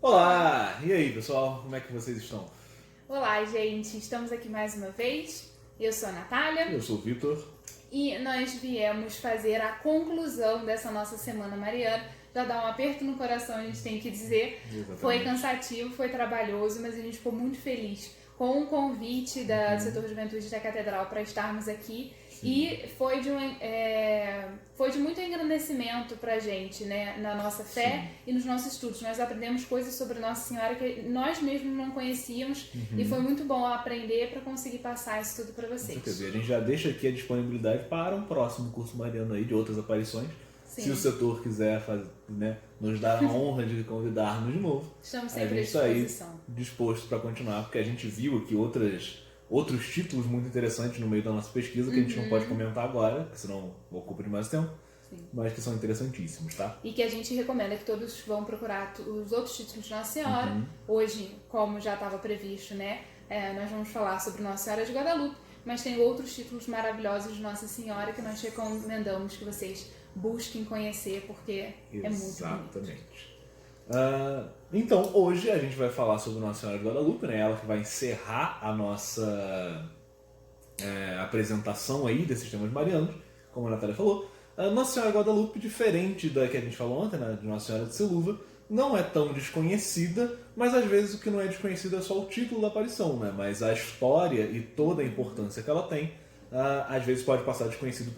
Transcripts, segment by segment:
Olá! E aí, pessoal? Como é que vocês estão? Olá, gente! Estamos aqui mais uma vez. Eu sou a Natália Eu sou o Vitor. e nós viemos fazer a conclusão dessa nossa Semana Mariana. Já dá um aperto no coração, a gente tem que dizer. Exatamente. Foi cansativo, foi trabalhoso, mas a gente ficou muito feliz com o convite do Setor de Juventude da Catedral para estarmos aqui. Sim. E foi de muito engrandecimento pra gente, né? Na nossa fé. Sim. E nos nossos estudos. Nós aprendemos coisas sobre Nossa Senhora que nós mesmos não conhecíamos. E foi muito bom aprender para conseguir passar isso tudo para vocês. Quer dizer, a gente já deixa aqui a disponibilidade para um próximo curso mariano aí de outras aparições. Sim. Se o setor quiser fazer, né, nos dar a honra de convidar-nos de novo, estamos sempre a gente está aí disposto para continuar, porque a gente viu aqui outros títulos muito interessantes no meio da nossa pesquisa que a gente não pode comentar agora, porque senão ocupa demais tempo. Sim. Mas que são interessantíssimos, tá? E que a gente recomenda que todos vão procurar os outros títulos de Nossa Senhora. Hoje, como já estava previsto, né, nós vamos falar sobre Nossa Senhora de Guadalupe, mas tem outros títulos maravilhosos de Nossa Senhora que nós recomendamos que vocês busquem conhecer, porque é muito bonito. Exatamente. Então, hoje a gente vai falar sobre Nossa Senhora de Guadalupe, né? Ela que vai encerrar a nossa apresentação aí desses temas marianos, como a Natália falou. Nossa Senhora de Guadalupe, diferente da que a gente falou ontem, né, de Nossa Senhora de Silúva, não é tão desconhecida, mas às vezes o que não é desconhecido é só o título da aparição, né? Mas a história e toda a importância que ela tem, às vezes pode passar desconhecido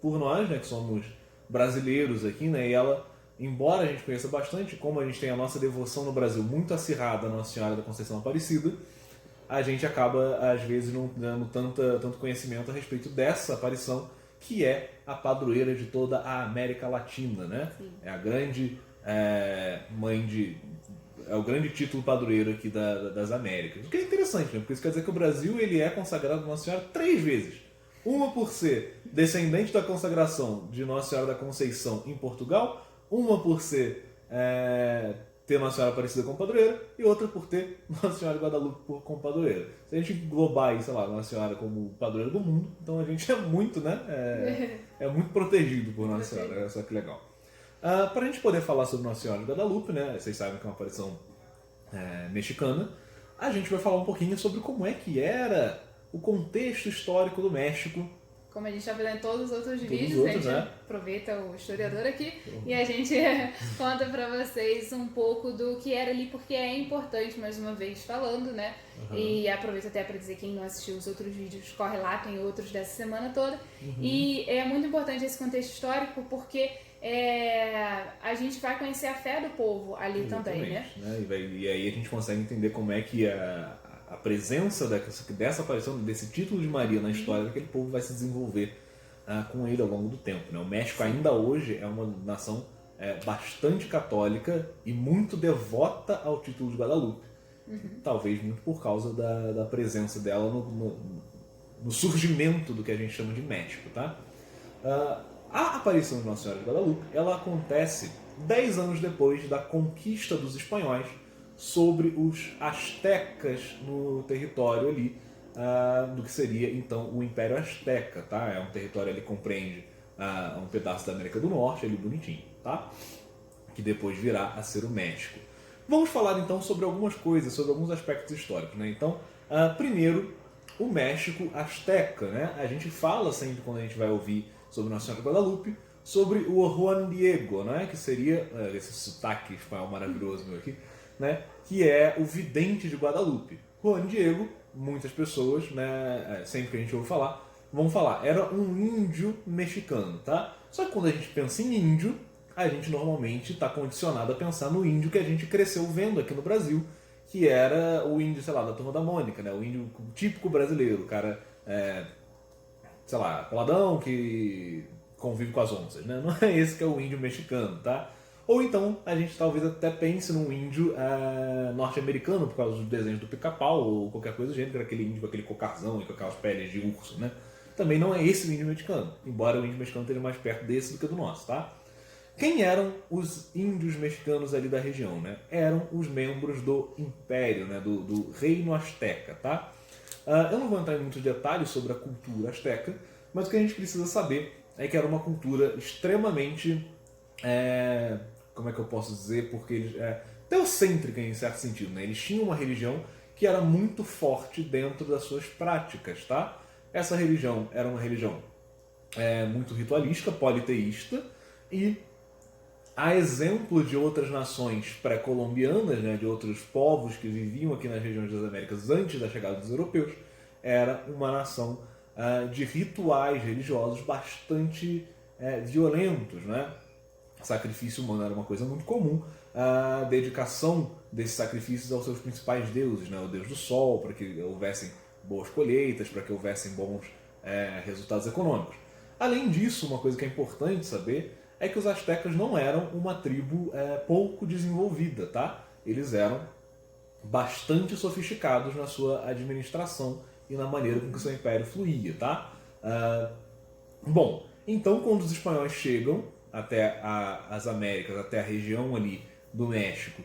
por nós, né, que somos brasileiros aqui, né? E ela, embora a gente conheça bastante, como a gente tem a nossa devoção no Brasil muito acirrada à Nossa Senhora da Conceição Aparecida, a gente acaba, às vezes, não dando tanto conhecimento a respeito dessa aparição, que é a padroeira de toda a América Latina, né? Sim. É a grande é o grande título padroeiro aqui das Américas. O que é interessante, né? Porque isso quer dizer que o Brasil ele é consagrado a Nossa Senhora 3 vezes. Uma por ser descendente da consagração de Nossa Senhora da Conceição em Portugal, uma por ser ter Nossa Senhora Aparecida como padroeira, e outra por ter Nossa Senhora de Guadalupe como padroeira. Se a gente englobar aí, sei lá, Nossa Senhora como padroeira do mundo, então a gente é muito, né? É muito protegido por Nossa Senhora, olha só que legal. Para a gente poder falar sobre Nossa Senhora de Guadalupe, né? Vocês sabem que é uma aparição mexicana, a gente vai falar um pouquinho sobre como é que era o contexto histórico do México. Como a gente já viu em todos os outros vídeos, a gente aproveita o historiador aqui e a gente conta pra vocês um pouco do que era ali, porque é importante, mais uma vez falando, né? E aproveito até para dizer, quem não assistiu os outros vídeos, corre lá, tem outros dessa semana toda. E é muito importante esse contexto histórico, porque a gente vai conhecer a fé do povo ali também, né? E aí a gente consegue entender como é que a presença dessa aparição, desse título de Maria na história daquele povo vai se desenvolver com ele ao longo do tempo, né? O México ainda hoje é uma nação bastante católica e muito devota ao título de Guadalupe. Talvez muito por causa da presença dela no surgimento do que a gente chama de México, tá? A aparição de Nossa Senhora de Guadalupe, ela acontece 10 anos depois da conquista dos espanhóis sobre os astecas no território ali do que seria então o Império Azteca, tá? É um território ali que compreende um pedaço da América do Norte, ali bonitinho, tá? Que depois virá a ser o México. Vamos falar então sobre algumas coisas, sobre alguns aspectos históricos, né? Então, primeiro, o México Azteca, né? A gente fala sempre quando a gente vai ouvir sobre Nossa Senhora de Guadalupe, sobre o Juan Diego, né? Que seria esse sotaque espanhol maravilhoso meu aqui, né? Que é o vidente de Guadalupe. Juan Diego, muitas pessoas, né, sempre que a gente ouve falar, vão falar, era um índio mexicano, tá? Só que quando a gente pensa em índio, a gente normalmente está condicionado a pensar no índio que a gente cresceu vendo aqui no Brasil, que era o índio, sei lá, da Turma da Mônica, né? O índio típico brasileiro, o cara, sei lá, peladão que convive com as onças, né? Não é esse que é o índio mexicano, tá? Ou então a gente talvez até pense num índio norte-americano por causa dos desenhos do Pica-Pau ou qualquer coisa do gênero, que era aquele índio com aquele cocarzão e com aquelas peles de urso, né? Também não é esse o índio mexicano, embora o índio mexicano esteja mais perto desse do que do nosso, tá? Quem eram os índios mexicanos ali da região, né? Eram os membros do Império, né? do Reino Azteca, tá? Eu não vou entrar em muitos detalhes sobre a cultura azteca, mas o que a gente precisa saber é que era uma cultura extremamente... como é que eu posso dizer? Porque eles teocêntrica em certo sentido, né? Eles tinham uma religião que era muito forte dentro das suas práticas, tá? Essa religião era uma religião muito ritualística, politeísta, e a exemplo de outras nações pré-colombianas, né, de outros povos que viviam aqui nas regiões das Américas antes da chegada dos europeus, era uma nação de rituais religiosos bastante violentos, né? Sacrifício humano era uma coisa muito comum, a dedicação desses sacrifícios aos seus principais deuses, né? O deus do sol, para que houvessem boas colheitas, para que houvessem bons resultados econômicos. Além disso, uma coisa que é importante saber é que os astecas não eram uma tribo pouco desenvolvida, tá? Eles eram bastante sofisticados na sua administração e na maneira com que o seu império fluía, tá? Bom, então quando os espanhóis chegam até as Américas, até a região ali do México,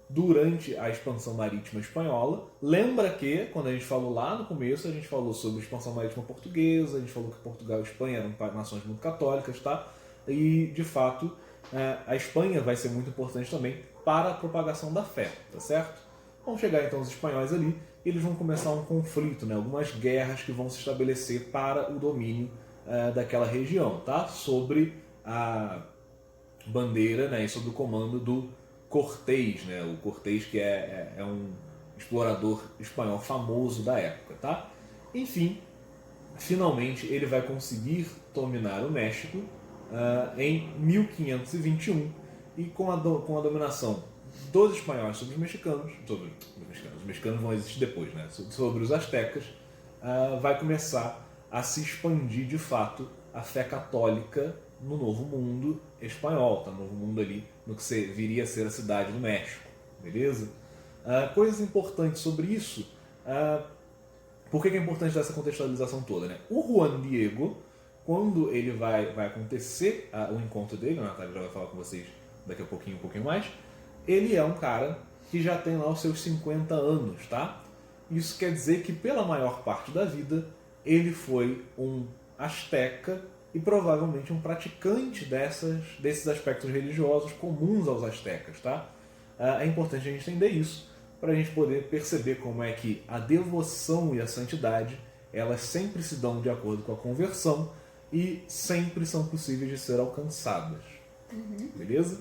durante a expansão marítima espanhola, lembra que, quando a gente falou lá no começo, a gente falou sobre a expansão marítima portuguesa, a gente falou que Portugal e Espanha eram nações muito católicas, tá? E, de fato, a Espanha vai ser muito importante também para a propagação da fé, tá certo? Vão chegar então os espanhóis ali e eles vão começar um conflito, né? Algumas guerras que vão se estabelecer para o domínio daquela região, tá? Sobre a bandeira, né? E sobre o comando do Cortés, né? O Cortés que é um explorador espanhol famoso da época, tá? Enfim, finalmente ele vai conseguir dominar o México em 1521 e com a dominação dos espanhóis sobre os mexicanos, os mexicanos vão existir depois, né? Sobre os astecas, vai começar a se expandir de fato a fé católica no Novo Mundo espanhol, tá? No Novo Mundo ali, no que viria a ser a cidade do México, beleza? Coisas importantes sobre isso. Por que é importante essa contextualização toda, né? O Juan Diego, quando ele vai acontecer o encontro dele, a Natália já vai falar com vocês daqui a pouquinho, um pouquinho mais, ele é um cara que já tem lá os seus 50 anos, tá? Isso quer dizer que pela maior parte da vida ele foi um asteca e provavelmente um praticante desses aspectos religiosos comuns aos astecas, tá? É importante a gente entender isso para a gente poder perceber como é que a devoção e a santidade elas sempre se dão de acordo com a conversão e sempre são possíveis de ser alcançadas. Uhum. Beleza?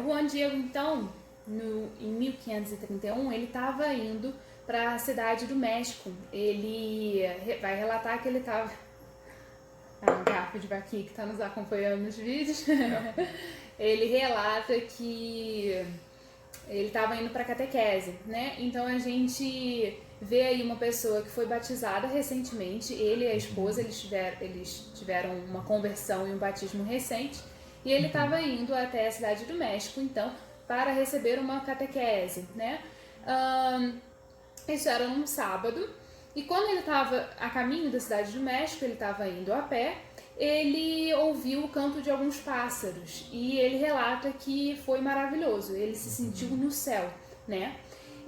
Juan Diego, então, em 1531, ele estava indo para a cidade do México. Ele vai relatar que ele estava... um garfo de vaquinha que está nos acompanhando nos vídeos. Ele relata que ele estava indo para catequese, né? Então a gente vê aí uma pessoa que foi batizada recentemente, ele e a esposa, eles tiveram uma conversão e um batismo recente, e ele estava indo até a cidade do México, então, para receber uma catequese, né? Isso era num sábado, e quando ele estava a caminho da cidade do México, ele estava indo a pé, ele ouviu o canto de alguns pássaros, e ele relata que foi maravilhoso, ele se sentiu no céu, né?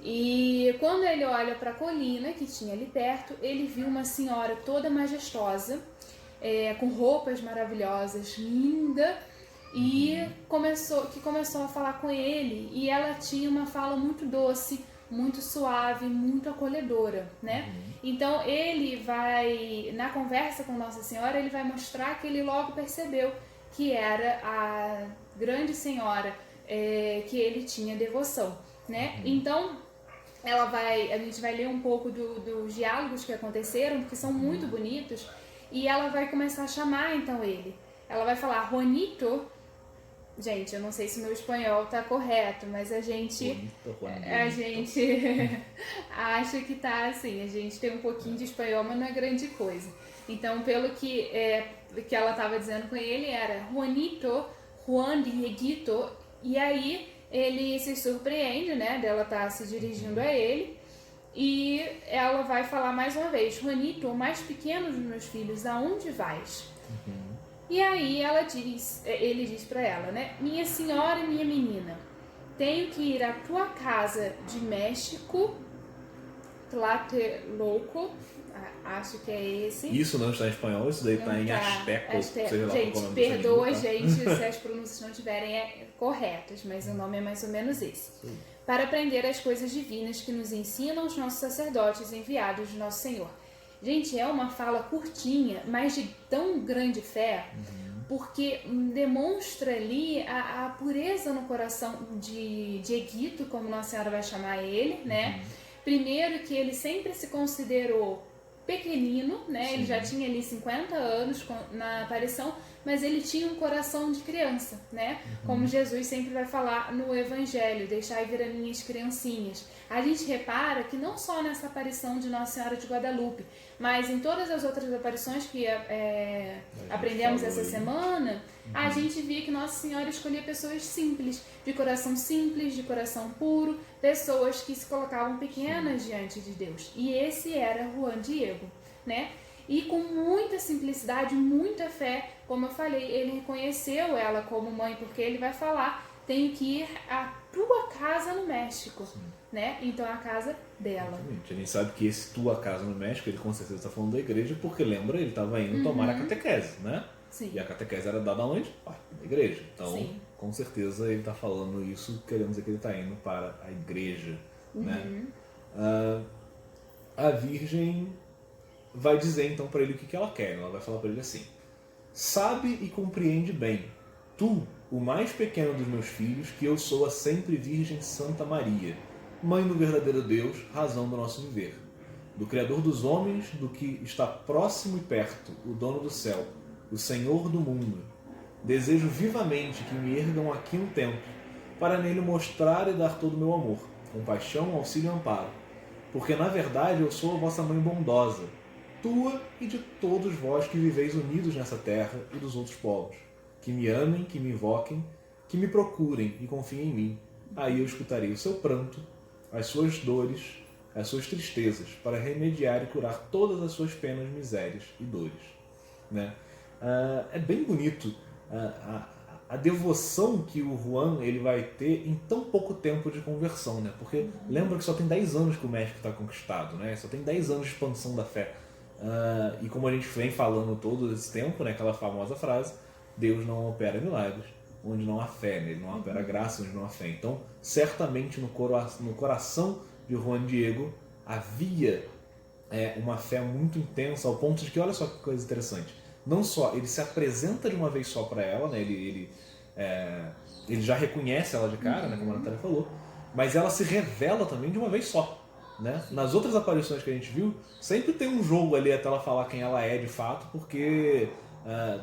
E quando ele olha para a colina que tinha ali perto, ele viu uma senhora toda majestosa, com roupas maravilhosas, linda, e começou a falar com ele, e ela tinha uma fala muito doce, muito suave, muito acolhedora, né? Então ele vai, na conversa com Nossa Senhora, ele vai mostrar que ele logo percebeu que era a grande senhora que ele tinha devoção, né? Então a gente vai ler um pouco dos diálogos que aconteceram, porque são muito bonitos, e ela vai começar a chamar então ele. Ela vai falar, Juanito. Gente, eu não sei se o meu espanhol tá correto, mas a gente acha que tá assim, a gente tem um pouquinho de espanhol, mas não é grande coisa. Então, pelo que ela tava dizendo com ele, era Juanito, Juan Dieguito, e aí ele se surpreende, né, dela tá se dirigindo a ele, e ela vai falar mais uma vez, Juanito, o mais pequeno dos meus filhos, aonde vais? E aí ele diz para ela, né? Minha senhora e minha menina, tenho que ir à tua casa de México Tlatelolco, acho que é esse. Isso não está em espanhol, isso daí está em asteco. Gente, perdoa a gente se as pronúncias não estiverem corretas, mas o nome é mais ou menos esse. Sim. Para aprender as coisas divinas que nos ensinam os nossos sacerdotes enviados de Nosso Senhor. Gente, é uma fala curtinha, mas de tão grande fé, porque demonstra ali a pureza no coração de Egito, como Nossa Senhora vai chamar ele, né? Primeiro que ele sempre se considerou pequenino, né? Sim. Ele já tinha ali 50 anos na aparição, mas ele tinha um coração de criança, né? Como Jesus sempre vai falar no Evangelho, deixai vir as minhas criancinhas. A gente repara que não só nessa aparição de Nossa Senhora de Guadalupe, mas em todas as outras aparições que aprendemos essa semana, a gente via que Nossa Senhora escolhia pessoas simples, de coração puro, pessoas que se colocavam pequenas diante de Deus. E esse era Juan Diego, né? E com muita simplicidade, muita fé, como eu falei, ele reconheceu ela como mãe, porque ele vai falar, tenho que ir à tua casa no México, né? Então a casa dela. Exatamente. A gente sabe que esse tua casa no México, ele com certeza está falando da igreja, porque lembra, ele estava indo tomar a catequese, né? Sim. E a catequese era dada onde? Da igreja. Então, Sim. com certeza ele está falando isso, querendo dizer que ele está indo para a igreja, né? A Virgem vai dizer então para ele o que ela quer. Ela vai falar para ele assim: sabe e compreende bem, tu, o mais pequeno dos meus filhos, que eu sou a sempre Virgem Santa Maria, Mãe do verdadeiro Deus, razão do nosso viver, do Criador dos homens, do que está próximo e perto, o dono do céu, o Senhor do mundo. Desejo vivamente que me ergam aqui um templo, para nele mostrar e dar todo o meu amor, compaixão, auxílio e amparo, porque na verdade eu sou a vossa mãe bondosa, tua e de todos vós que viveis unidos nessa terra e dos outros povos, que me amem, que me invoquem, que me procurem e confiem em mim. Aí eu escutarei o seu pranto, as suas dores, as suas tristezas, para remediar e curar todas as suas penas, misérias e dores. Né? É bem bonito a devoção que o Juan ele vai ter em tão pouco tempo de conversão, né? Porque lembra que só tem 10 anos que o México está conquistado, né? Só tem 10 anos de expansão da fé. E como a gente vem falando todo esse tempo, né, aquela famosa frase, Deus não opera milagres onde não há fé, né? Ele não opera graça onde não há fé. Então, certamente no coração de Juan Diego havia uma fé muito intensa, ao ponto de que, olha só que coisa interessante, não só ele se apresenta de uma vez só para ela, né? Ele já reconhece ela de cara, né, como a Natália falou, mas ela se revela também de uma vez só. Né? Nas outras aparições que a gente viu, sempre tem um jogo ali até ela falar quem ela é de fato, porque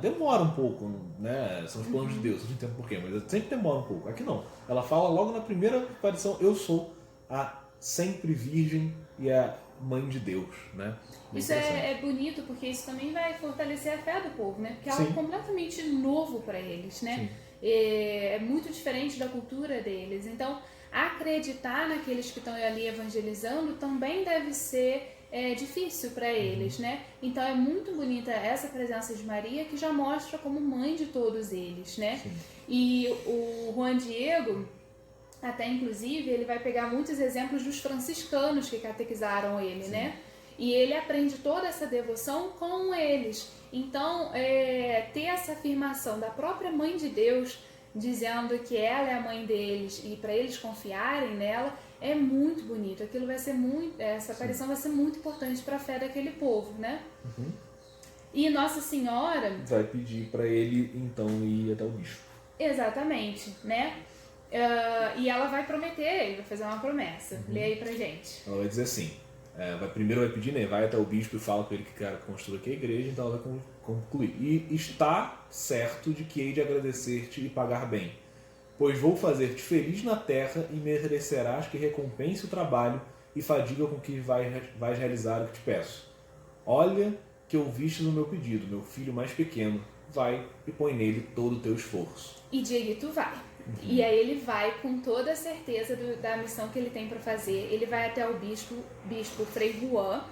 demora um pouco, né? São os planos de Deus, eu não entendo porquê, mas sempre demora um pouco. Aqui não, ela fala logo na primeira aparição, eu sou a sempre virgem e a mãe de Deus, né? Isso é bonito, porque isso também vai fortalecer a fé do povo, né? Porque é algo completamente novo para eles, né? É muito diferente da cultura deles, então acreditar naqueles que estão ali evangelizando também deve ser difícil para eles, né? Então é muito bonita essa presença de Maria, que já mostra como mãe de todos eles, né? Sim. E o Juan Diego, até inclusive, ele vai pegar muitos exemplos dos franciscanos que catequizaram ele, Sim. né? E ele aprende toda essa devoção com eles. Então, ter essa afirmação da própria Mãe de Deus, dizendo que ela é a mãe deles e para eles confiarem nela, é muito bonito. Aquilo vai ser muito, essa aparição vai ser muito importante para a fé daquele povo, né? E Nossa Senhora vai pedir para ele então ir até o bispo. Exatamente, né? E ela vai prometer, ele vai fazer uma promessa. Lê aí pra gente. Ela vai dizer assim, primeiro vai pedir, né? Vai até o bispo e fala com ele que quer construir aqui a igreja, então ela vai concluir. E está certo de que hei de agradecer-te e pagar bem, pois vou fazer-te feliz na terra e merecerás que recompense o trabalho e fadiga com que vais realizar o que te peço. Olha que ouviste no meu pedido, meu filho mais pequeno, vai e põe nele todo o teu esforço. E Dieguito vai. E aí ele vai com toda a certeza da missão que ele tem para fazer. Ele vai até o bispo Frei Juan,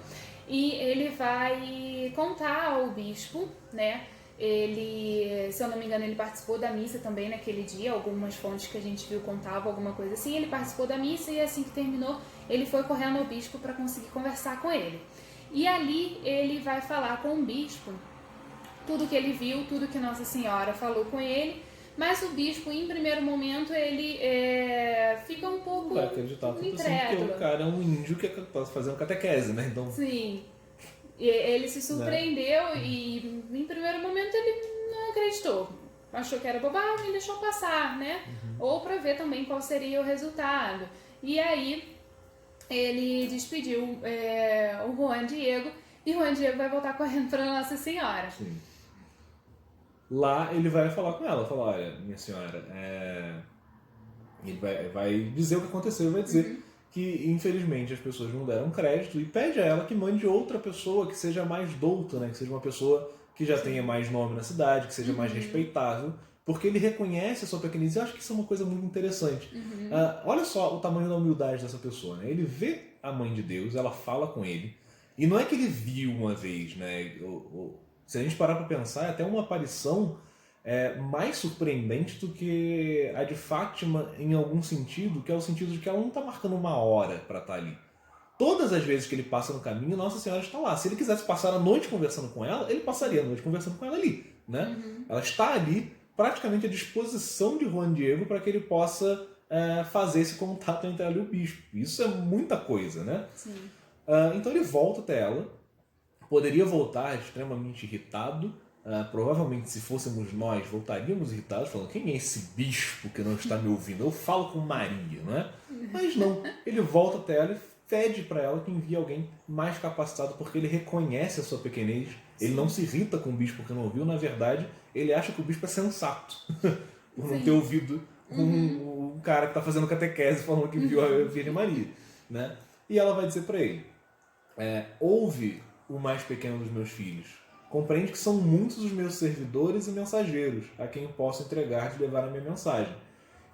e ele vai contar ao bispo, né, ele, se eu não me engano, ele participou da missa também naquele dia, algumas fontes que a gente viu contavam alguma coisa assim, ele participou da missa e assim que terminou, ele foi correndo ao bispo para conseguir conversar com ele. E ali ele vai falar com o bispo tudo que ele viu, tudo que Nossa Senhora falou com ele, mas o bispo, em primeiro momento, ele fica um pouco vai acreditar tudo assim, porque o cara é um índio que está fazendo catequese, né? Então... Sim. Ele se surpreendeu e, em primeiro momento, ele não acreditou. Achou que era bobagem e deixou passar, né? Ou para ver também qual seria o resultado. E aí, ele despediu o Juan Diego e o Juan Diego vai voltar correndo para Nossa Senhora. Sim. Lá ele vai falar com ela, falar, olha, minha senhora, ele vai dizer o que aconteceu, vai dizer que infelizmente as pessoas não deram crédito e pede a ela que mande outra pessoa que seja mais douta, né? Que seja uma pessoa que já tenha mais nome na cidade, que seja mais respeitável, porque ele reconhece a sua pequenez. Eu acho que isso é uma coisa muito interessante. Olha só o tamanho da humildade dessa pessoa, né? Ele vê a Mãe de Deus, ela fala com ele, e não é que ele viu uma vez, né? Se a gente parar para pensar, é até uma aparição mais surpreendente do que a de Fátima em algum sentido, que é o sentido de que ela não está marcando uma hora para estar ali. Todas as vezes que ele passa no caminho, Nossa Senhora está lá. Se ele quisesse passar a noite conversando com ela, ele passaria a noite conversando com ela ali, né? Ela está ali praticamente à disposição de Juan Diego para que ele possa fazer esse contato entre ela e o bispo. Isso é muita coisa, né? Sim. Então ele volta até ela, poderia voltar extremamente irritado, provavelmente se fôssemos nós, voltaríamos irritados, falando, quem é esse bispo que não está me ouvindo? Eu falo com Maria, né? Mas não, ele volta até ela e pede para ela que envie alguém mais capacitado, porque ele reconhece a sua pequenez, ele não se irrita com o bispo que não ouviu, na verdade, ele acha que o bispo é sensato, por não ter ouvido um cara que está fazendo catequese falando que viu a Virgem Maria, né? E ela vai dizer para ele, ouve o mais pequeno dos meus filhos, compreende que são muitos os meus servidores e mensageiros a quem posso entregar de levar a minha mensagem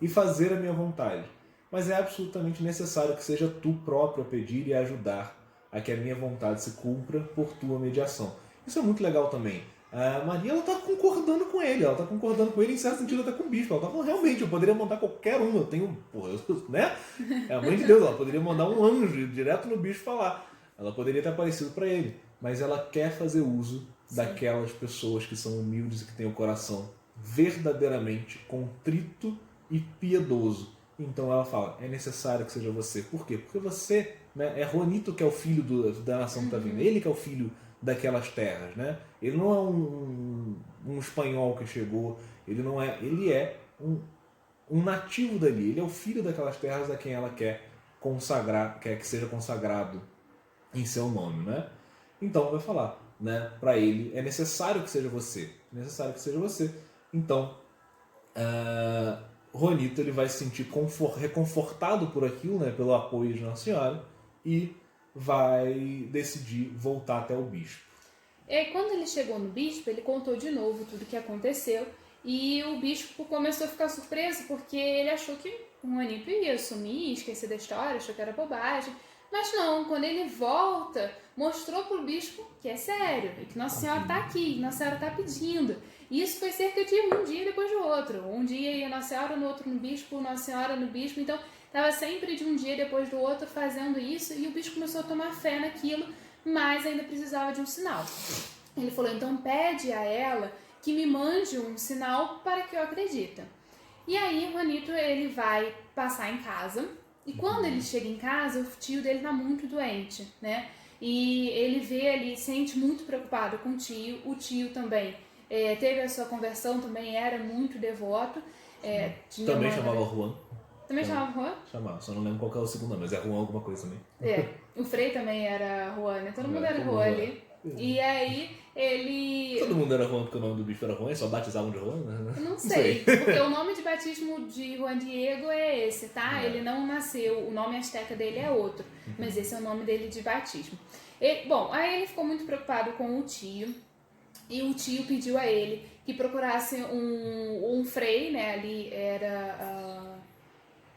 e fazer a minha vontade, mas é absolutamente necessário que seja tu próprio a pedir e a ajudar a que a minha vontade se cumpra por tua mediação. Isso é muito legal também. A Maria, ela está concordando com ele, em certo sentido até com o bispo. Ela está falando, realmente, eu poderia mandar qualquer um, eu tenho, né? É a Mãe de Deus, ela poderia mandar um anjo direto no bispo falar. Ela poderia ter aparecido para ele, mas ela quer fazer uso daquelas pessoas que são humildes e que têm o coração verdadeiramente contrito e piedoso. Então ela fala, é necessário que seja você. Por quê? Porque você, né, é Juanito que é o filho da nação que está vindo. Ele que é o filho daquelas terras, né? Ele não é um espanhol que chegou, ele é um nativo dali. Ele é o filho daquelas terras a quem ela quer consagrar, quer que seja consagrado em seu nome, né? Então vai falar, né, para ele, é necessário que seja você. Então, Juanito, ele vai se sentir reconfortado por aquilo, né, pelo apoio de Nossa Senhora, e vai decidir voltar até o bispo. Quando ele chegou no bispo, ele contou de novo tudo o que aconteceu, e o bispo começou a ficar surpreso, porque ele achou que o Juanito ia sumir, esquecer da história, achou que era bobagem. Mas não, quando ele volta, mostrou pro bispo que é sério, e que Nossa Senhora está aqui, que Nossa Senhora está pedindo. E isso foi cerca de um dia depois do outro. Um dia ia Nossa Senhora, no outro no bispo, Nossa Senhora no bispo. Então, estava sempre de um dia depois do outro fazendo isso, e o bispo começou a tomar fé naquilo, mas ainda precisava de um sinal. Ele falou, então pede a ela que me mande um sinal para que eu acredite. E aí o Juanito, ele vai passar em casa, e quando ele chega em casa, o tio dele tá muito doente, né? E ele vê ali, sente muito preocupado com o tio também teve a sua conversão, também era muito devoto. Também chamava Juan. Também chamava Juan? Chamava, só não lembro qual que é o segundo nome, mas é Juan alguma coisa também. O Frei também era Juan, né? Todo mundo era Juan ali. E aí ele... Todo mundo era Juan porque o nome do bicho era Juan, só batizavam de Juan, né? Eu não sei, porque o nome de batismo de Juan Diego é esse, tá? Ele não nasceu, o nome asteca dele é outro, mas esse é o nome dele de batismo. Bom, aí ele ficou muito preocupado com o tio, e o tio pediu a ele que procurasse um frei, né? Ali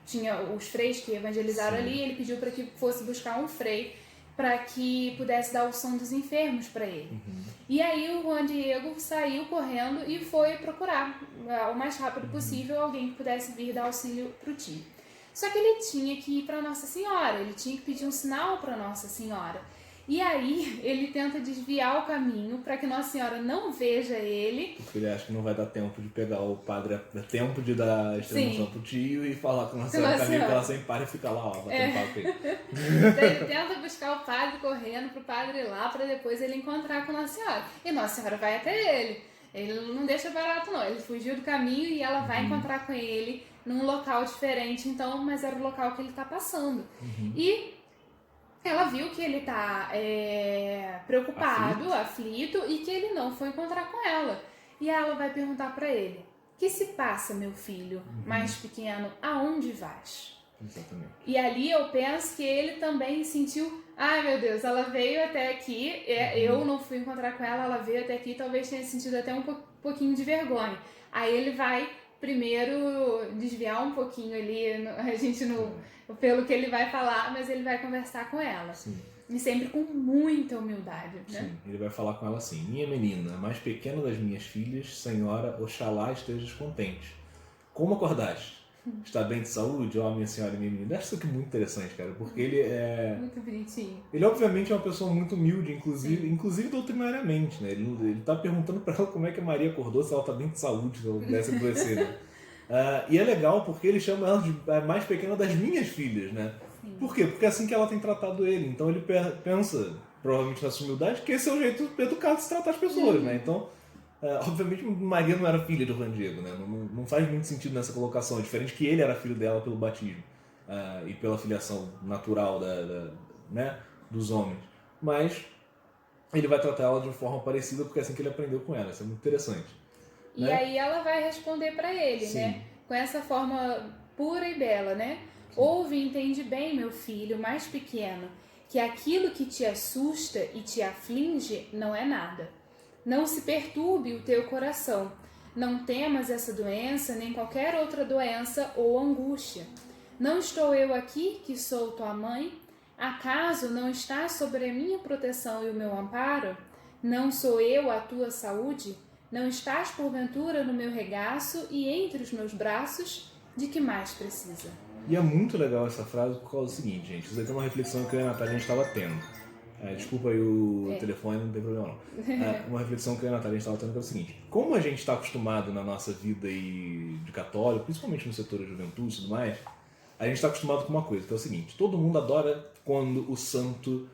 tinha os freis que evangelizaram ali, ele pediu para que fosse buscar um frei para que pudesse dar o som dos enfermos para ele. E aí o Juan Diego saiu correndo e foi procurar o mais rápido possível alguém que pudesse vir dar auxílio para o tio. Só que ele tinha que ir para Nossa Senhora, ele tinha que pedir um sinal para Nossa Senhora. E aí ele tenta desviar o caminho para que Nossa Senhora não veja ele. Porque ele acha que não vai dar tempo de pegar o padre, tempo de dar a extremação pro tio e falar com Nossa Senhora no caminho, que ela sempre para e fica lá, ó, batendo papo aí. Então ele tenta buscar o padre correndo pro padre ir lá para depois ele encontrar com Nossa Senhora. E Nossa Senhora vai até ele. Ele não deixa barato não, ele fugiu do caminho e ela vai encontrar com ele num local diferente, então, mas era o local que ele tá passando. E ela viu que ele tá preocupado, aflito, e que ele não foi encontrar com ela. E ela vai perguntar pra ele: "Que se passa, meu filho, mais pequeno, aonde vais?" Exatamente. E ali eu penso que ele também sentiu: ai meu Deus, ela veio até aqui, eu não fui encontrar com ela, ela veio até aqui, talvez tenha sentido até um pouquinho de vergonha. Aí ele vai primeiro desviar um pouquinho ali, a gente pelo que ele vai falar, mas ele vai conversar com ela. Sim. E sempre com muita humildade, né? Sim, ele vai falar com ela assim: "Minha menina, a mais pequena das minhas filhas, senhora, oxalá estejas contente. Como acordaste? Está bem de saúde, ó minha senhora e minha menina?" Acho isso aqui muito interessante, cara, porque ele é... Muito bonitinho. Ele obviamente é uma pessoa muito humilde, inclusive doutrinariamente, né? Ele tá perguntando pra ela como é que a Maria acordou, se ela tá bem de saúde, se ela pudesse adoecer, né? E é legal porque ele chama ela de a mais pequena das minhas filhas, né? Sim. Por quê? Porque é assim que ela tem tratado ele. Então ele pensa, provavelmente na sua humildade, que esse é o jeito educado de se tratar as pessoas, né? Então, obviamente Maria não era filha do Juan Diego, né? Não faz muito sentido nessa colocação. É diferente que ele era filho dela pelo batismo e pela filiação natural né, dos homens. Mas ele vai tratar ela de uma forma parecida porque é assim que ele aprendeu com ela. Isso é muito interessante. E né? aí ela vai responder para ele, Sim. né? Com essa forma pura e bela, né? Sim. Ouve e entende bem, meu filho, mais pequeno, que aquilo que te assusta e te aflige não é nada. Não se perturbe o teu coração. Não temas essa doença, nem qualquer outra doença ou angústia. Não estou eu aqui, que sou tua mãe? Acaso não estás sobre a minha proteção e o meu amparo? Não sou eu a tua saúde? Não estás, porventura, no meu regaço e entre os meus braços? De que mais precisa? E é muito legal essa frase por causa do seguinte, gente. Isso aqui é uma reflexão que eu e a Natália estava tendo. Desculpa aí o telefone, não tem problema não. Uma reflexão que eu e a Natália estava tendo que é o seguinte. Como a gente está acostumado na nossa vida aí de católico, principalmente no setor da juventude e tudo mais, a gente está acostumado com uma coisa, que é o seguinte. Todo mundo adora quando o santo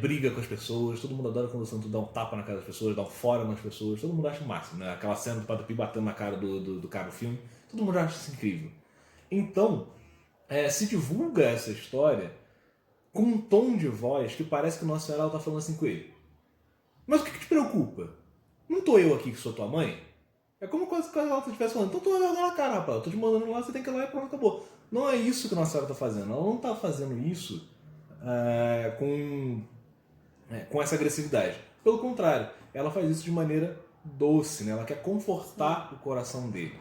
briga com as pessoas, todo mundo adora quando o santo dá um tapa na cara das pessoas, dá um fora nas pessoas, todo mundo acha o máximo, né? Aquela cena do Padre Pio batendo na cara do cara do filme, todo mundo acha isso incrível. Então, se divulga essa história com um tom de voz que parece que Nossa Senhora está falando assim com ele. Mas o que te preocupa? Não tô eu aqui que sou tua mãe? É como quase que ela estivesse falando, então tô vergonha na cara, rapaz, eu tô te mandando lá, você tem que ir lá e pronto, acabou. Não é isso que Nossa Senhora está fazendo, ela não está fazendo isso com essa agressividade. Pelo contrário, ela faz isso de maneira doce, né? Ela quer confortar o coração dele.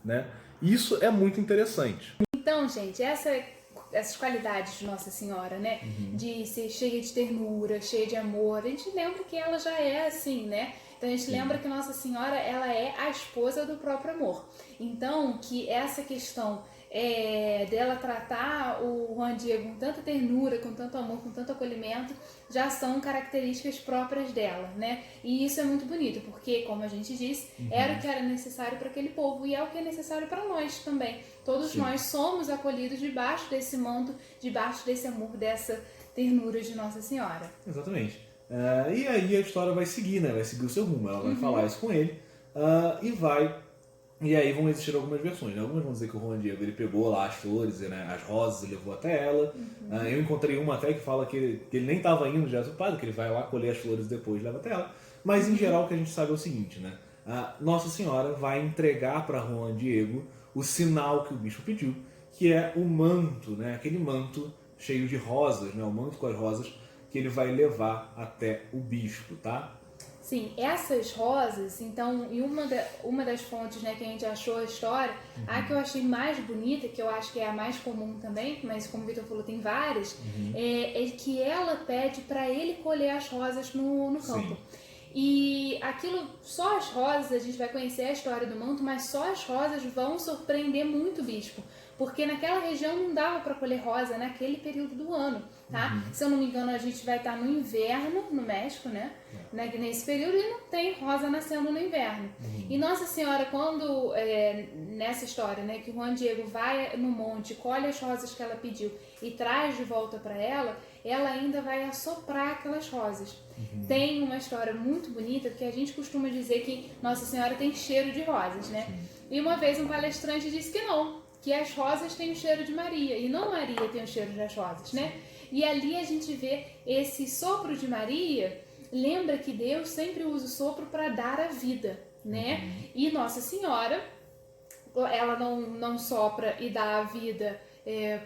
Né? Isso é muito interessante. Então, gente, essas qualidades de Nossa Senhora, né? De ser cheia de ternura, cheia de amor, a gente lembra que ela já é assim, né? Então a gente lembra que Nossa Senhora, ela é a esposa do próprio amor. Então, que essa questão dela tratar o Juan Diego com tanta ternura, com tanto amor, com tanto acolhimento, já são características próprias dela, né? E isso é muito bonito, porque, como a gente disse, era o que era necessário para aquele povo e é o que é necessário para nós também. Todos nós somos acolhidos debaixo desse manto, debaixo desse amor, dessa ternura de Nossa Senhora. Exatamente. E aí a história vai seguir, né? Vai seguir o seu rumo. Ela vai falar isso com ele e aí vão existir algumas versões, né? Algumas vão dizer que o Juan Diego ele pegou lá as flores, né? As rosas e levou até ela. Eu encontrei uma até que fala que ele nem estava indo já do padre, que ele vai lá colher as flores depois e leva até ela. Mas em geral o que a gente sabe é o seguinte, né? Nossa Senhora vai entregar para Juan Diego o sinal que o bispo pediu, que é o manto, né? Aquele manto cheio de rosas, né? O manto com as rosas que ele vai levar até o bispo, tá? Sim, essas rosas, então, e uma das fontes, né, que a gente achou a história, a que eu achei mais bonita, que eu acho que é a mais comum também, mas como o Vitor falou, tem várias, é que ela pede para ele colher as rosas no campo. Sim. E aquilo, só as rosas, a gente vai conhecer a história do manto, mas só as rosas vão surpreender muito o bispo. Porque naquela região não dava para colher rosa naquele período do ano, tá? Se eu não me engano, a gente vai estar no inverno no México, né? Nesse período, e não tem rosa nascendo no inverno. E Nossa Senhora, quando, nessa história, né, que o Juan Diego vai no monte, colhe as rosas que ela pediu e traz de volta para ela ainda vai assoprar aquelas rosas. Tem uma história muito bonita que a gente costuma dizer que Nossa Senhora tem cheiro de rosas, né? E uma vez um palestrante disse que não, que as rosas têm o cheiro de Maria e não Maria tem o cheiro das rosas, né? E ali a gente vê esse sopro de Maria, lembra que Deus sempre usa o sopro para dar a vida, né? E Nossa Senhora, ela não sopra e dá a vida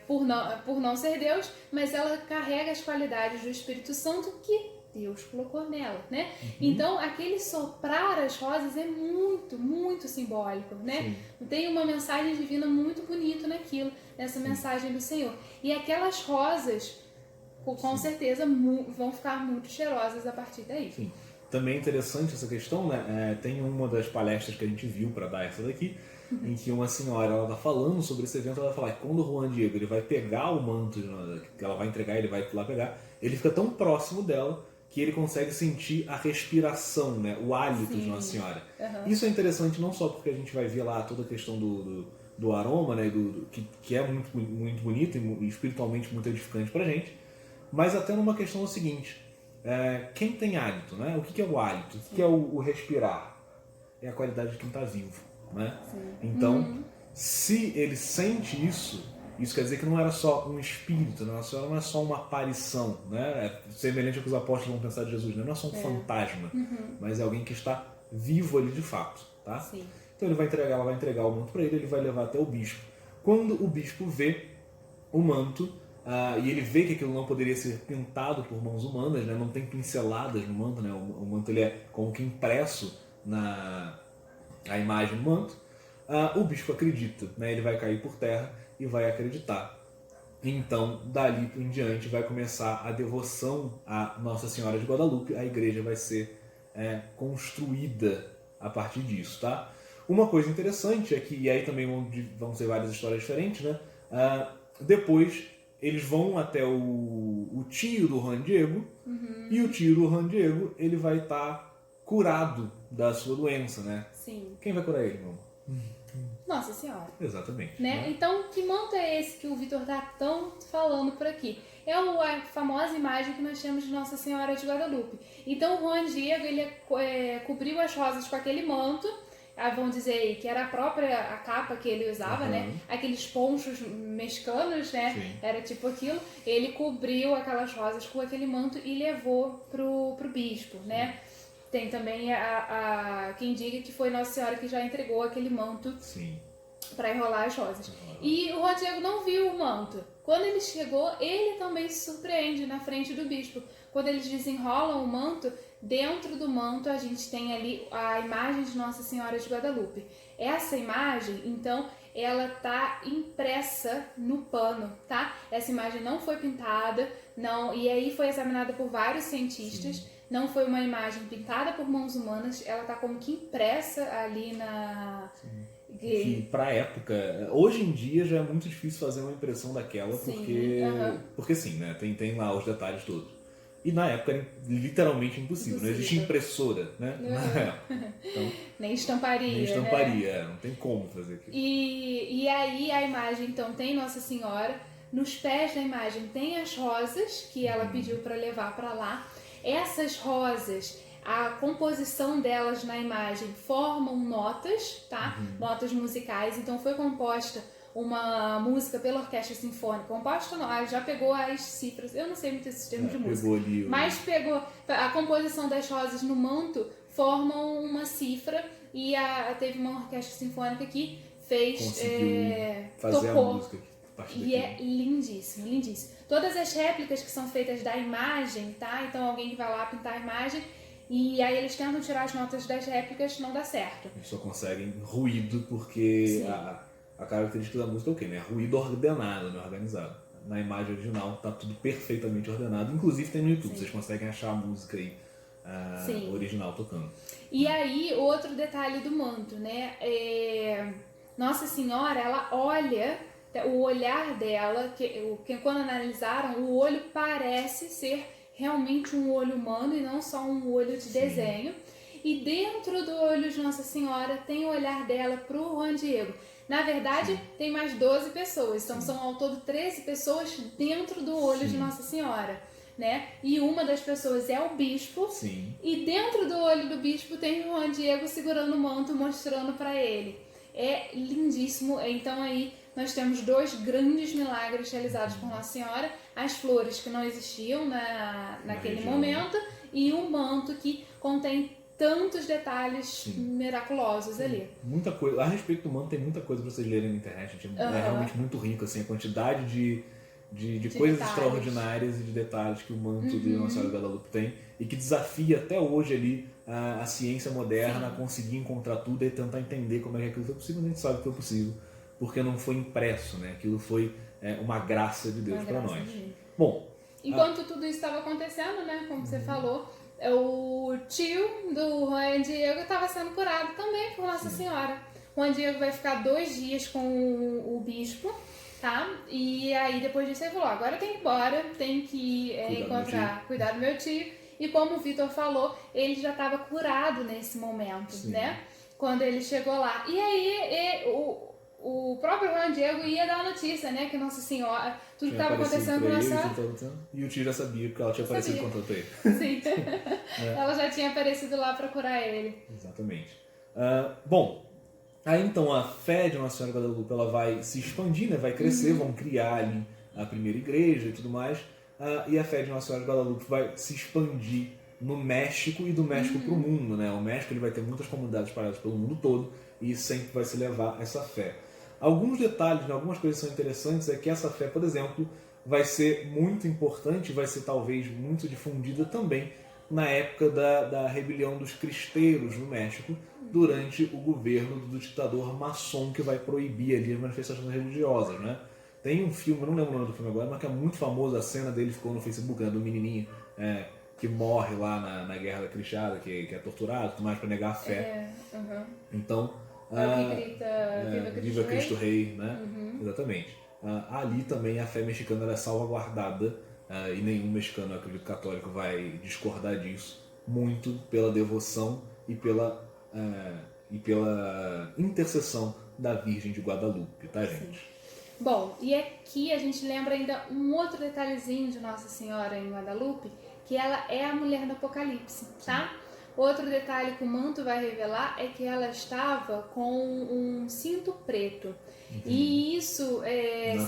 por não ser Deus, mas ela carrega as qualidades do Espírito Santo que Deus colocou nela, né? Então, aquele soprar as rosas é muito, muito simbólico, né? Tem uma mensagem divina muito bonita naquilo, nessa mensagem do Senhor. E aquelas rosas, com certeza, vão ficar muito cheirosas a partir daí. Sim. Também é interessante essa questão, né? Tem uma das palestras que a gente viu para dar essa daqui, em que uma senhora, ela tá falando sobre esse evento, ela fala que quando o Juan Diego ele vai pegar o manto que ela vai entregar, ele vai lá pegar, ele fica tão próximo dela que ele consegue sentir a respiração, né? O hálito de Nossa Senhora. Isso é interessante não só porque a gente vai ver lá toda a questão do aroma, né? Que é muito, muito bonito e espiritualmente muito edificante pra gente, mas até numa questão seguinte, quem tem hálito, né? O que é o hálito? O que é o respirar? É a qualidade de quem está vivo, né? Então, se ele sente isso quer dizer que não era só um espírito, né? Nossa Senhora não é só uma aparição, né? É semelhante ao que os apóstolos vão pensar de Jesus, né? Não é só um fantasma, mas é alguém que está vivo ali de fato, tá? Então ela vai entregar o manto para ele vai levar até o bispo. Quando o bispo vê o manto, e ele vê que aquilo não poderia ser pintado por mãos humanas, né? Não tem pinceladas no manto, né? O manto ele é como que impresso a imagem do manto. O bispo acredita, né? Ele vai cair por terra e vai acreditar. Então, dali em diante, vai começar a devoção a Nossa Senhora de Guadalupe. A igreja vai ser construída a partir disso, tá? Uma coisa interessante é que, e aí também vão ser várias histórias diferentes, né? Depois, eles vão até o tio do Juan Diego, e o tio do Juan Diego, ele vai estar curado da sua doença, né? Sim. Quem vai curar ele, meu amor? Nossa Senhora. Exatamente. Né? Então, que manto é esse que o Vitor está tão falando por aqui? É a famosa imagem que nós temos de Nossa Senhora de Guadalupe. Então, o Juan Diego, ele cobriu as rosas com aquele manto, vamos dizer aí, que era a capa que ele usava, né? Aqueles ponchos mexicanos, né? Sim. Era tipo aquilo. Ele cobriu aquelas rosas com aquele manto e levou pro bispo, né? Tem também quem diga que foi Nossa Senhora que já entregou aquele manto para enrolar as rosas. E o Juan Diego não viu o manto. Quando ele chegou, ele também se surpreende na frente do bispo. Quando eles desenrolam o manto, dentro do manto a gente tem ali a imagem de Nossa Senhora de Guadalupe. Essa imagem, então, ela tá impressa no pano, tá? Essa imagem não foi pintada, não, e aí foi examinada por vários cientistas. Não foi uma imagem pintada por mãos humanas, ela tá como que impressa ali na... Que pra época, hoje em dia já é muito difícil fazer uma impressão daquela, porque sim, né? Tem lá os detalhes todos. E na época era literalmente impossível. Não existia impressora, né? Na época. Então, nem estamparia, né? Não tem como fazer aquilo. E aí a imagem, então, tem Nossa Senhora. Nos pés da imagem tem as rosas que ela pediu para levar para lá. Essas rosas, a composição delas na imagem formam notas, tá? Notas musicais. Então foi composta uma música pela Orquestra Sinfônica. Composta não, ela já pegou as cifras. Eu não sei muito esses termos de música. Mas pegou a composição das rosas no manto, formam uma cifra e teve uma Orquestra Sinfônica que fez, fazer tocou. A música aqui. E é lindíssimo, lindíssimo. Todas as réplicas que são feitas da imagem, tá? Então alguém que vai lá pintar a imagem, E aí eles tentam tirar as notas das réplicas, não dá certo. Eles só conseguem ruído porque a característica da música é o quê? Né? Ruído ordenado, não organizado. Na imagem original tá tudo perfeitamente ordenado. Inclusive tem no YouTube, vocês conseguem achar a música aí original tocando. E aí, outro detalhe do manto, né? Nossa Senhora, ela olha, o olhar dela, que quando analisaram, o olho parece ser realmente um olho humano e não só um olho de desenho. E dentro do olho de Nossa Senhora tem o olhar dela pro Juan Diego. Na verdade, tem mais 12 pessoas, então são ao todo 13 pessoas dentro do olho de Nossa Senhora, né? E uma das pessoas é o bispo, e dentro do olho do bispo tem o Juan Diego segurando o manto, mostrando para ele. É lindíssimo. Então aí nós temos 2 grandes milagres realizados por Nossa Senhora, as flores que não existiam naquele momento e o manto que contém tantos detalhes miraculosos ali. Muita coisa. A respeito do manto tem muita coisa para vocês lerem na internet. Gente. É realmente muito rico, assim, a quantidade de coisas detalhes extraordinárias e de detalhes que o manto de Nossa Senhora de Guadalupe tem e que desafia até hoje ali a ciência moderna a conseguir encontrar tudo e tentar entender como é que aquilo foi possível. A gente sabe que foi possível porque não foi impresso, né? Aquilo foi uma graça de Deus para nós. Bom, enquanto tudo isso estava acontecendo, né? Como você falou, o tio do Juan Diego estava sendo curado também por Nossa Senhora. O Juan Diego vai ficar 2 dias com o bispo, tá? E aí depois disso ele falou, agora tem que ir embora, tem que cuidar do meu tio. E como o Vitor falou, ele já estava curado nesse momento, né? Quando ele chegou lá. E aí o próprio Juan Diego ia dar a notícia, né? Que Nossa Senhora, tudo que estava acontecendo com Nossa Senhora. E o tio já sabia, porque ela tinha aparecido contando pra ele. Sim, ela já tinha aparecido lá para curar ele. Exatamente. Bom, aí então a fé de Nossa Senhora de Guadalupe ela vai se expandir, né? Vai crescer, vão criar ali a primeira igreja e tudo mais. E a fé de Nossa Senhora de Guadalupe vai se expandir no México e do México para o mundo, né? O México ele vai ter muitas comunidades espalhadas pelo mundo todo e sempre vai se levar essa fé. Alguns detalhes, né, algumas coisas que são interessantes é que essa fé, por exemplo, vai ser muito importante, vai ser talvez muito difundida também na época da rebelião dos cristeiros no México, durante o governo do ditador maçom que vai proibir ali as manifestações religiosas, né? Tem um filme, eu não lembro o nome do filme agora, mas que é muito famoso, a cena dele ficou no Facebook, né, do menininho que morre lá na Guerra da Cristã, que é torturado, tudo mais para negar a fé. Então, Viva Cristo Rei, né? Exatamente. Ali também a fé mexicana era salvaguardada e nenhum mexicano, eu acredito, católico vai discordar disso, muito pela devoção e pela intercessão da Virgem de Guadalupe, tá, gente? Bom, e aqui a gente lembra ainda um outro detalhezinho de Nossa Senhora em Guadalupe, que ela é a mulher do Apocalipse, tá? Outro detalhe que o manto vai revelar é que ela estava com um cinto preto. E isso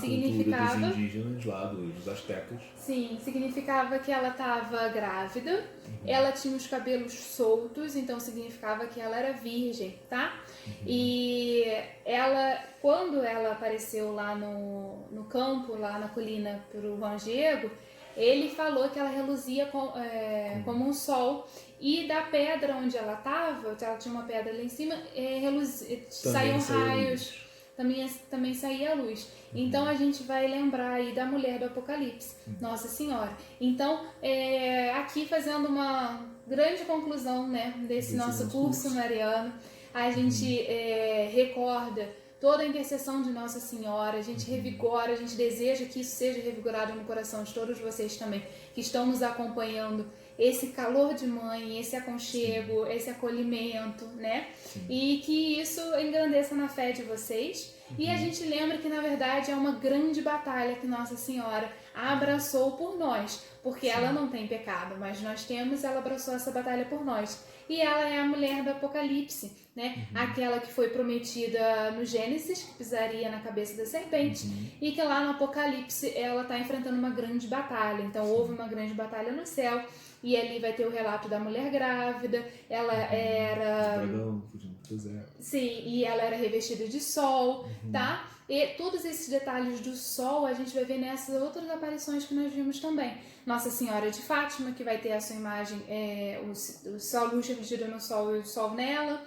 significava... dos indígenas lá, dos astecas. Sim, significava que ela estava grávida, ela tinha os cabelos soltos, então significava que ela era virgem, tá? E ela, quando ela apareceu lá no campo, lá na colina pro Juan Diego, ele falou que ela reluzia como um sol. E da pedra onde ela estava, ela tinha uma pedra ali em cima, saíam raios, também saía a luz. Então a gente vai lembrar aí da mulher do Apocalipse, Nossa Senhora. Então, aqui fazendo uma grande conclusão, né, desse nosso curso mariano, a gente recorda toda a intercessão de Nossa Senhora, a gente revigora, a gente deseja que isso seja revigorado no coração de todos vocês também, que estão nos acompanhando, esse calor de mãe, esse aconchego, esse acolhimento, né? E que isso engrandeça na fé de vocês. E a gente lembra que, na verdade, é uma grande batalha que Nossa Senhora abraçou por nós, porque ela não tem pecado, mas nós temos, ela abraçou essa batalha por nós. E ela é a mulher do Apocalipse, né? Aquela que foi prometida no Gênesis, que pisaria na cabeça da serpente, e que lá no Apocalipse ela está enfrentando uma grande batalha. Então houve uma grande batalha no céu, E ali vai ter o relato da mulher grávida, ela era... Sim, e ela era revestida de sol, tá? E todos esses detalhes do sol a gente vai ver nessas outras aparições que nós vimos também. Nossa Senhora de Fátima, que vai ter a sua imagem, o sol, luz refletida no sol e o sol nela.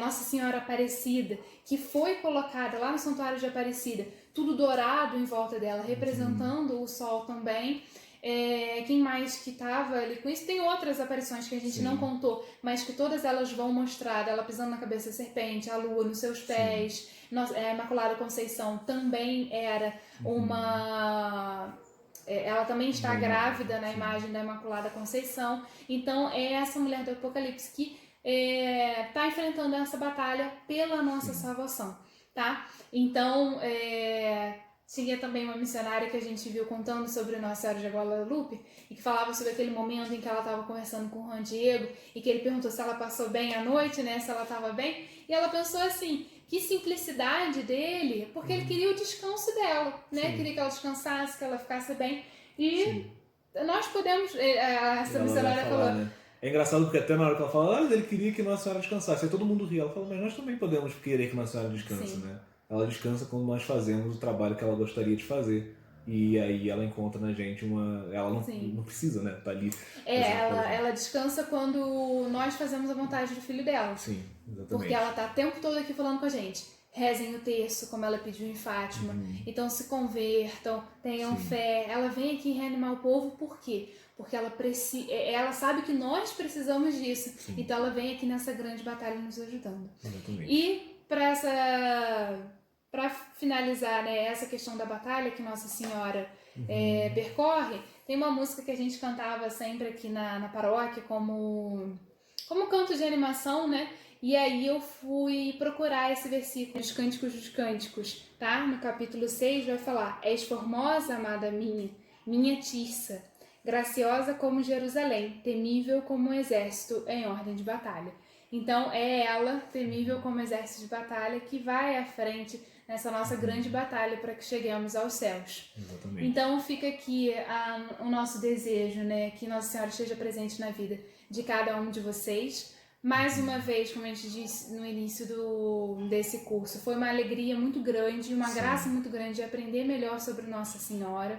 Nossa Senhora Aparecida, que foi colocada lá no Santuário de Aparecida, tudo dourado em volta dela, representando o sol também. Quem mais que estava ali com isso? Tem outras aparições que a gente não contou, mas que todas elas vão mostrar ela pisando na cabeça da serpente, a lua nos seus pés. A Imaculada Conceição também era uma... ela também está grávida na imagem da Imaculada Conceição. Então é essa mulher do Apocalipse que está enfrentando essa batalha pela nossa salvação, tá? Então tinha também uma missionária que a gente viu contando sobre Nossa Senhora de Guadalupe e que falava sobre aquele momento em que ela estava conversando com o Juan Diego e que ele perguntou se ela passou bem a noite, né, se ela estava bem, e ela pensou assim, que simplicidade dele, porque ele queria o descanso dela, né, queria que ela descansasse, que ela ficasse bem, e nós podemos, essa missionária falou... Né? É engraçado porque até na hora que ela fala, ele queria que Nossa Senhora descansasse, aí todo mundo ria, ela fala, mas nós também podemos querer que Nossa Senhora descanse, né? Ela descansa quando nós fazemos o trabalho que ela gostaria de fazer. E aí ela encontra na gente uma... Ela não precisa, né? Tá ali. Ela descansa quando nós fazemos a vontade do Filho dela. Sim, exatamente. Porque ela tá o tempo todo aqui falando com a gente. Rezem o terço, como ela pediu em Fátima. Então se convertam, tenham fé. Ela vem aqui reanimar o povo, por quê? Porque ela sabe que nós precisamos disso. Então ela vem aqui nessa grande batalha nos ajudando. Exatamente. E para finalizar, né, essa questão da batalha que Nossa Senhora percorre, tem uma música que a gente cantava sempre aqui na paróquia como canto de animação, né? E aí eu fui procurar esse versículo dos Cânticos dos Cânticos, tá? No capítulo 6 vai falar: És formosa, amada minha Tirsa, graciosa como Jerusalém, temível como um exército em ordem de batalha. Então é ela, temível como exército de batalha, que vai à frente nessa nossa grande batalha para que cheguemos aos céus. Exatamente. Então fica aqui o nosso desejo, né, que Nossa Senhora esteja presente na vida de cada um de vocês. Mais uma vez, como a gente disse no início desse curso, foi uma alegria muito grande, uma graça muito grande de aprender melhor sobre Nossa Senhora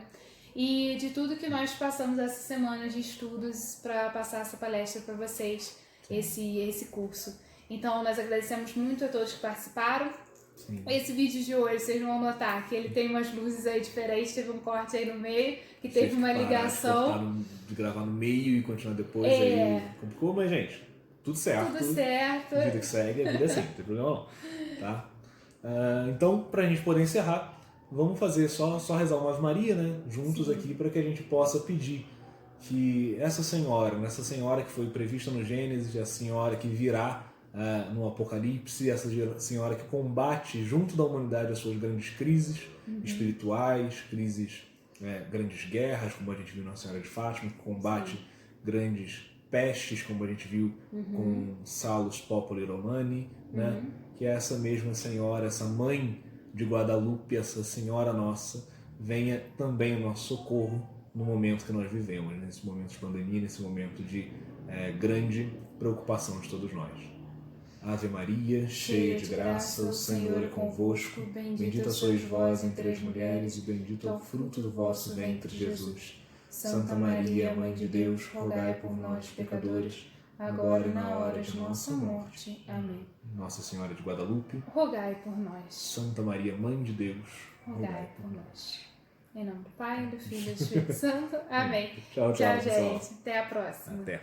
e de tudo que nós passamos essa semana de estudos para passar essa palestra para vocês. Esse curso. Então nós agradecemos muito a todos que participaram. Esse vídeo de hoje, vocês vão notar que ele tem umas luzes aí diferentes, teve um corte aí no meio, que teve uma ligação. De gravar no meio e continuar depois, aí complicou, mas gente, tudo certo. Tudo certo. A vida que segue, a vida é assim, não tem problema não. Tá? Então, pra gente poder encerrar, vamos fazer só rezar uma Ave Maria, né? Juntos aqui, para que a gente possa pedir que essa senhora que foi prevista no Gênesis, a senhora que virá no Apocalipse, essa senhora que combate junto da humanidade as suas grandes crises espirituais, grandes guerras, como a gente viu na Senhora de Fátima, que combate grandes pestes, como a gente viu com Salus Populi Romani, né? Que essa mesma senhora, essa mãe de Guadalupe, essa senhora nossa, venha também ao nosso socorro no momento que nós vivemos, nesse momento de pandemia, nesse momento de grande preocupação de todos nós. Ave Maria, cheia de graça, o Senhor é convosco, bendita sois vós entre as mulheres e bendito é o fruto do vosso ventre, Jesus. Santa Maria, Mãe de Deus, rogai por nós, pecadores, agora e na hora de nossa morte. Amém. Nossa Senhora de Guadalupe, rogai por nós. Santa Maria, Mãe de Deus, rogai por nós. Em nome do Pai, do Filho e do Espírito Santo. Amém. Tchau, gente. Até a próxima. Até.